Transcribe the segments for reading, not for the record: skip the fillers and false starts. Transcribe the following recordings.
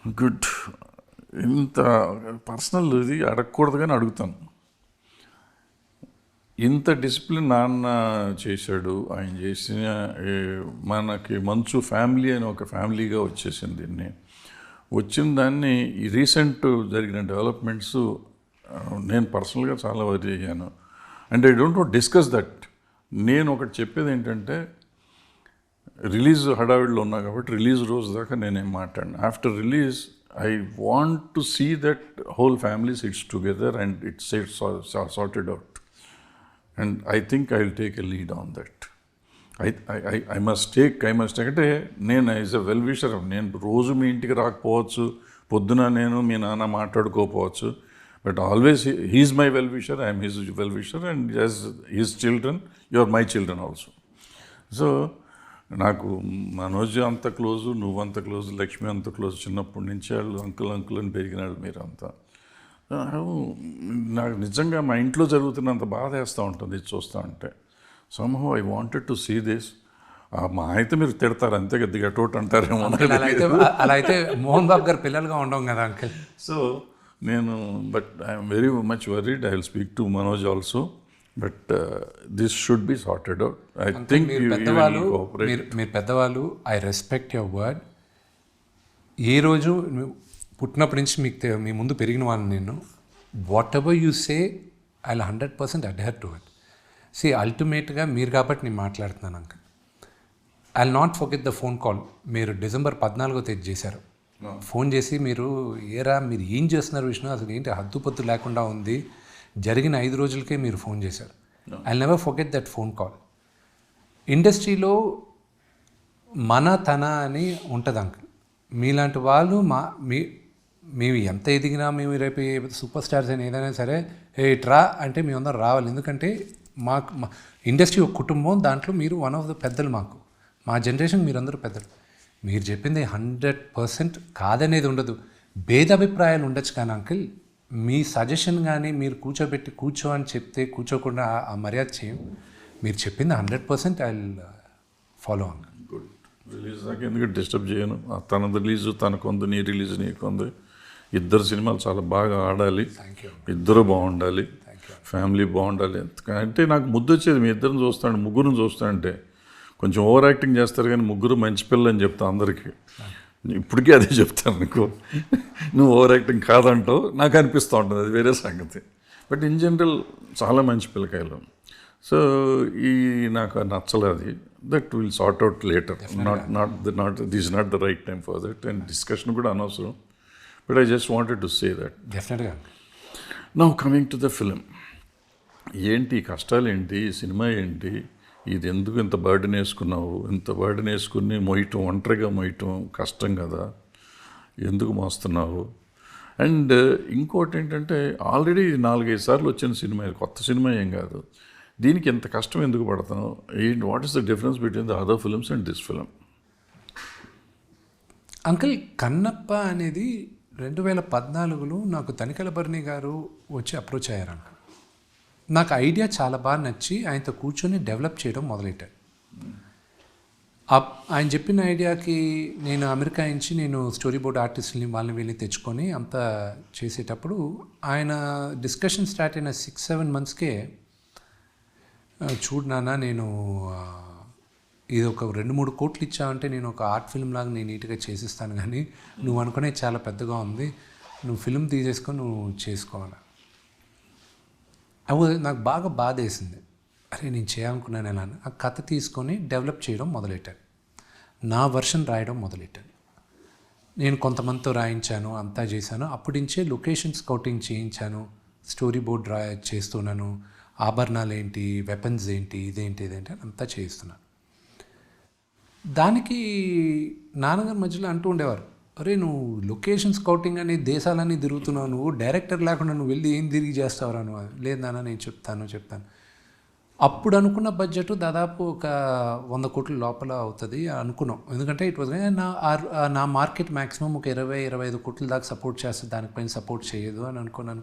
Good. ఇంత personal ఇది అడగకూడదు కానీ అడుగుతాను. ఇంత డిసిప్లిన్ నాన్న చేశాడు. ఆయన చేసిన మనకి మంచు ఫ్యామిలీ అని ఒక ఫ్యామిలీగా వచ్చేసింది. దీన్ని వచ్చిన దాన్ని ఈ రీసెంట్ జరిగిన డెవలప్మెంట్స్ నేను పర్సనల్గా చాలా వరి అయ్యాను. And I don't know discuss that. నేను ఒకటి చెప్పేది ఏంటంటే, రిలీజ్ హడావిడిలో ఉన్నా కాబట్టి రిలీజ్ రోజు దాకా నేనేం మాట్లాడినా. After release I want to see that whole family sits together and it's sorted out. And I think I will take a lead on that. I must take అంటే నేను యాజ్ ఎ వెల్ విషర్, నేను రోజు మీ ఇంటికి రాకపోవచ్చు, పొద్దున నేను మీ నాన్న మాట్లాడుకోకపోవచ్చు, but always he is my well wisher, I'm his well wisher, and as his children you are my children also. So నాకు మనోజ్ అంత క్లోజు, నువ్వు అంత క్లోజు, లక్ష్మి అంత క్లోజ్, చిన్నప్పటి నుంచి వాళ్ళు అంకుల్ అంకుల్ అని పెరిగినాడు మీరంతా. నాకు నిజంగా మా ఇంట్లో జరుగుతున్నంత బాధ వేస్తూ ఉంటుంది ఇది చూస్తూ ఉంటే. Somehow I wanted to see this. మా అయితే మీరు తిడతారు అంతే కదా, గెటౌట్ అంటారేమో. అలా అయితే మోహన్ బాబు గారు పిల్లలుగా ఉండవు కదా అంకుల్. సో నేను but I'm very much worried. I will speak to Manoj also, but this should be sorted out. I think మీరు పెద్దవాళ్ళు, ఐ రెస్పెక్ట్ యువర్ వర్డ్. ఏ రోజు పుట్టినప్పటి నుంచి మీ ముందు పెరిగిన వాళ్ళని నేను, whatever you say I 100% adhere to it. See అల్టిమేట్గా మీరు కాబట్టి నేను మాట్లాడుతున్నాను uncle. I not forget the phone call. మీరు డిసెంబర్ 14వ తేదీ చేశారు. ఫోన్ చేసి మీరు మీరు ఏం చేస్తున్నారు విష్ణు, అసలు ఏంటి హద్దుపద్దు లేకుండా ఉంది, జరిగిన 5 రోజులకే మీరు ఫోన్ చేశారు. I never forget that phone call. ఇండస్ట్రీలో మన తన అని ఉంటుంది అంకుల్. మీలాంటి వాళ్ళు మేము ఎంత ఎదిగినా, మేము రేపు సూపర్ స్టార్స్ అని ఏదైనా సరే ట్రా అంటే మేమందరం రావాలి. ఎందుకంటే మా ఇండస్ట్రీ ఒక కుటుంబం, దాంట్లో మీరు వన్ ఆఫ్ ద పెద్దలు. మా జనరేషన్ మీరందరూ పెద్దలు. మీరు చెప్పింది 100% కాదనేది ఉండదు. భేదాభిప్రాయాలు ఉండొచ్చు కానీ అంకుల్, మీ సజెషన్ కానీ మీరు కూర్చో అని చెప్తే కూర్చోకుండా ఆ మర్యాద చేయం. మీరు చెప్పింది 100% I will follow uncle. Good. Release దాకా ఎందుకంటే డిస్టర్బ్ చేయను. తన రిలీజు తనకుంది, నీ రిలీజ్ నీకుంది. ఇద్దరు సినిమాలు చాలా బాగా ఆడాలి, ఇద్దరు బాగుండాలి, ఫ్యామిలీ బాగుండాలి. అంటే నాకు ముద్దు వచ్చేది మీ ఇద్దరిని చూస్తాను, ముగ్గురిని చూస్తానంటే. కొంచెం ఓవర్ యాక్టింగ్ చేస్తారు కానీ ముగ్గురు మంచి పిల్లలు అని చెప్తా అందరికీ. ఇప్పటికీ అదే చెప్తాను నీకు. నువ్వు ఓవర్ యాక్టింగ్ కాదంటావు, నాకు అనిపిస్తూ ఉంటుంది, అది వేరే సంగతి. బట్ ఇన్ జనరల్ చాలా మంచి పిల్లకాయలు. సో నాకు నచ్చలేదు అది. That will sort out later. This not the right time for that. And discussion కూడా అనవసరం. But I just wanted to say that. డెఫినెట్గా. Now coming to the film. ఏంటి కష్టాలు ఏంటి, సినిమా ఏంటి, ఇది ఎందుకు ఇంత బర్డెన్ వేసుకున్నావు? ఇంత బర్డెన్ వేసుకుని ఒంటరిగా మోయటం కష్టం కదా, ఎందుకు మోస్తున్నావు? అండ్ ఇంకోటి ఏంటంటే, ఆల్రెడీ 4-5 సార్లు వచ్చిన సినిమా, కొత్త సినిమా ఏం కాదు. దీనికి ఎంత కష్టం ఎందుకు పడుతున్నావు? What is the difference between the other films and this film? Uncle, Kannappa అనేది 2014లో నాకు తనికెళ్ళ భరణి గారు వచ్చి అప్రోచ్ అయ్యారు అంకుల్. నాకు ఐడియా చాలా బాగా నచ్చి ఆయనతో కూర్చొని డెవలప్ చేయడం మొదలెట్టాను. ఆయన చెప్పిన ఐడియాకి నేను అమెరికా నుంచి స్టోరీ బోర్డ్ ఆర్టిస్ట్ని వాళ్ళని వీళ్ళని తెచ్చుకొని అంతా చేసేటప్పుడు ఆయన డిస్కషన్ స్టార్ట్ అయిన 6-7 మంత్స్కే, చూడు నాన్న, నేను ఇది ఒక 2-3 కోట్లు ఇచ్చావంటే నేను ఒక ఆర్ట్ ఫిల్మ్ లాగా నేను నీట్గా చేసిస్తాను, కానీ నువ్వు అనుకునే చాలా పెద్దగా ఉంది, నువ్వు ఫిల్మ్ తీసేసుకొని నువ్వు చేసుకోవాలి. నాకు బాగా బాధ వేసింది. అరే నేను చేయాలనుకున్నాను ఎలా అని. ఆ కథ తీసుకొని డెవలప్ చేయడం మొదలెట్టాను. నా వర్షన్ రాయడం మొదలెట్టాను. నేను కొంతమందితో రాయించాను, అంతా చేశాను. అప్పటి నుంచే లొకేషన్ స్కౌటింగ్ చేయించాను, స్టోరీ బోర్డ్ చేస్తున్నాను, ఆభరణాలు ఏంటి, వెపన్స్ ఏంటి, ఇదేంటి అని అంతా చేయిస్తున్నాను. దానికి నాన్నగారి మధ్యలో అంటూ ఉండేవారు, అరే నువ్వు లొకేషన్ స్కౌటింగ్ అనే దేశాలన్నీ తిరుగుతున్నావు, నువ్వు డైరెక్టర్ లేకుండా నువ్వు వెళ్ళి ఏం తిరిగి చేస్తావురా నువ్వు? లేదు నాన్న, నేను చెప్తాను. అప్పుడు అనుకున్న బడ్జెట్ దాదాపు ఒక 100 కోట్ల లోపల అవుతుంది అనుకున్నాం. ఎందుకంటే ఇట్ వాజ్ నా మార్కెట్ మ్యాక్సిమం ఒక 20-25 కోట్ల దాకా సపోర్ట్ చేస్తుంది, దానిపైన సపోర్ట్ చేయదు అని అనుకున్నాను.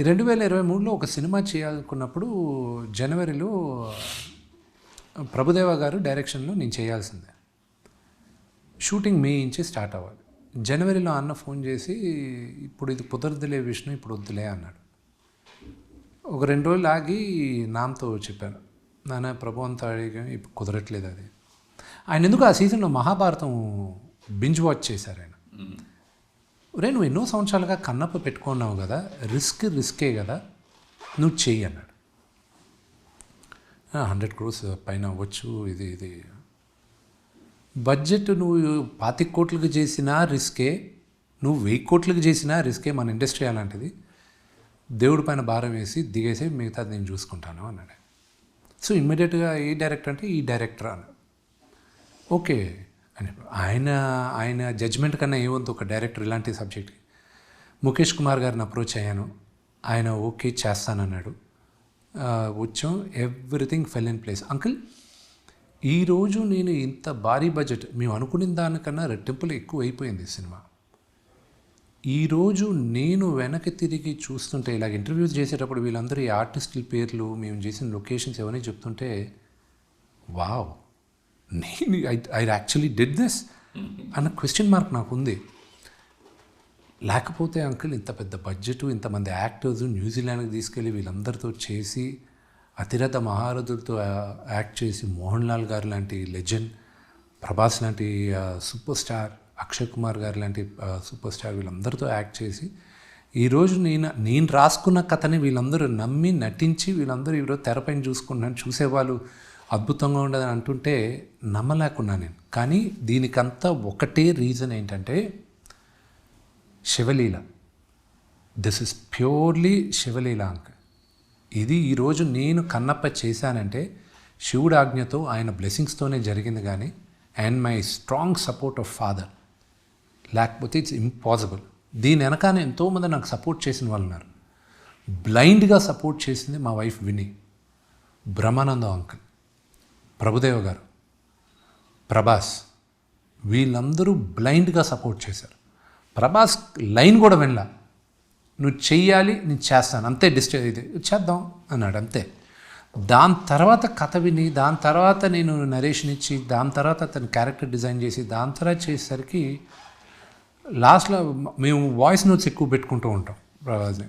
2023లో ఒక సినిమా చేయాలనుకున్నప్పుడు జనవరిలో ప్రభుదేవ గారు డైరెక్షన్లో నేను చేయాల్సిందే. షూటింగ్ మే నుంచి స్టార్ట్ అవ్వాలి. జనవరిలో అన్న ఫోన్ చేసి ఇప్పుడు ఇది కుదరదులే విష్ణు, ఇప్పుడు వద్దులే అన్నాడు. ఒక 2 రోజులు ఆగి నాన్నతో చెప్పాను, నాన్న ప్రభు అంతా అడిగా ఇప్పుడు కుదరట్లేదు అది. ఆయన ఎందుకు ఆ సీజన్లో మహాభారతం బింజ్ వాచ్ చేశారు ఆయన. ఒరే నువ్వు ఎన్నో సంవత్సరాలుగా కన్నప్ప పెట్టుకున్నావు కదా, రిస్కే కదా, నువ్వు చెయ్యి అన్నాడు. 100 crores పైన అవ్వచ్చు, ఇది బడ్జెట్ నువ్వు 25 కోట్లకు చేసినా రిస్కే, నువ్వు 1000 కోట్లకు చేసినా రిస్కే. మన ఇండస్ట్రీ అలాంటిది. దేవుడి పైన భారం వేసి దిగేసి మిగతాది నేను చూసుకుంటాను అన్నాడు. సో ఇమ్మీడియట్గా ఏ డైరెక్టర్ అంటే ఈ డైరెక్టర్ అన్నాడు. ఓకే అని ఆయన జడ్జ్మెంట్ కన్నా ఏముంది ఒక డైరెక్టర్ ఇలాంటి సబ్జెక్ట్కి. ముఖేష్ కుమార్ గారిని అప్రోచ్ అయ్యాను. ఆయన ఓకే చేస్తానన్నాడు. వచ్చాం, everything fell in place. Uncle ఈరోజు నేను ఇంత భారీ బడ్జెట్ మేము అనుకున్న దానికన్నా రెట్టింపులు ఎక్కువ అయిపోయింది సినిమా. ఈరోజు నేను వెనక్కి తిరిగి చూస్తుంటే ఇలాగ ఇంటర్వ్యూస్ చేసేటప్పుడు వీళ్ళందరూ ఈ ఆర్టిస్టుల పేర్లు, మేము చేసిన లొకేషన్స్ ఎవరిని చెప్తుంటే వావ్, నేను ఐ యాక్చువల్లీ డిడ్ దిస్ అన్న క్వశ్చన్ మార్క్ నాకు ఉంది. లేకపోతే అంకుల్ ఇంత పెద్ద బడ్జెట్, ఇంతమంది యాక్టర్స్ న్యూజిలాండ్కి తీసుకెళ్ళి వీళ్ళందరితో చేసి అతిరథ మహారథులతో యాక్ట్ చేసి మోహన్ లాల్ గారు లాంటి లెజెండ్, ప్రభాస్ లాంటి సూపర్ స్టార్, అక్షయ్ కుమార్ గారు లాంటి సూపర్ స్టార్ వీళ్ళందరితో యాక్ట్ చేసి ఈరోజు నేను రాసుకున్న కథని వీళ్ళందరూ నమ్మి నటించి వీళ్ళందరూ ఈరోజు తెరపైన చూసేవాళ్ళు అద్భుతంగా ఉండదని అంటుంటే నమ్మలేకున్నా నేను. కానీ దీనికంతా ఒకటే రీజన్ ఏంటంటే శివలీల. దిస్ ఇస్ ప్యూర్లీ శివలీల అంక. ఇది ఈరోజు నేను కన్నప్ప చేశానంటే శివుడు ఆజ్ఞతో, ఆయన బ్లెస్సింగ్స్తోనే జరిగింది. కానీ and my strong support of father, లేకపోతే ఇట్స్ ఇంపాసిబుల్. దీని వెనకానే ఎంతోమంది నాకు సపోర్ట్ చేసిన వాళ్ళు ఉన్నారు. బ్లైండ్గా సపోర్ట్ చేసింది మా వైఫ్ విని, బ్రహ్మానందం అంకుల్, ప్రభుదేవ గారు, ప్రభాస్, వీళ్ళందరూ బ్లైండ్గా సపోర్ట్ చేశారు. ప్రభాస్ లైన్ కూడా వినలా, నువ్వు చెయ్యాలి నేను చేస్తాను అంతే, ఇది చేద్దాం అన్నాడు అంతే. దాని తర్వాత కథ విని, దాని తర్వాత నేను నరేషన్ ఇచ్చి, దాని తర్వాత అతను క్యారెక్టర్ డిజైన్ చేసి, దాని తర్వాత చేసేసరికి లాస్ట్లో మేము వాయిస్ నోట్స్ ఎక్కువ పెట్టుకుంటూ ఉంటాం ప్రభాస్ని.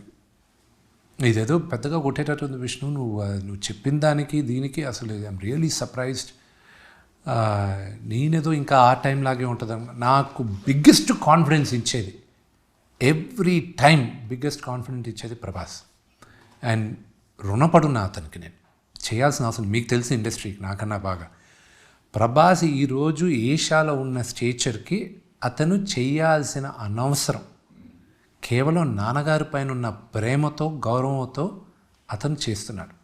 ఇదేదో పెద్దగా కొట్టేటట్టు ఉంది విష్ణు, నువ్వు చెప్పిన దానికి దీనికి అసలు ఐఎమ్ రియలీ సర్ప్రైజ్డ్. నేనేదో ఇంకా ఆ టైం లాగే ఉంటుంది. నాకు బిగ్గెస్ట్ కాన్ఫిడెన్స్ ఇచ్చేది, ఎవ్రీ టైం బిగ్గెస్ట్ కాన్ఫిడెన్స్ ఇచ్చేది ప్రభాస్. అండ్ రుణపడున్నా అతనికి. నేను చేయాల్సిన అవసరం, మీకు తెలిసిన ఇండస్ట్రీకి నాకన్నా బాగా ప్రభాస్ ఈరోజు ఏషియాలో ఉన్న స్టేచర్కి అతను చేయాల్సిన అనవసరం. కేవలం నాన్నగారి పైన ఉన్న ప్రేమతో, గౌరవంతో అతను చేస్తున్నాడు.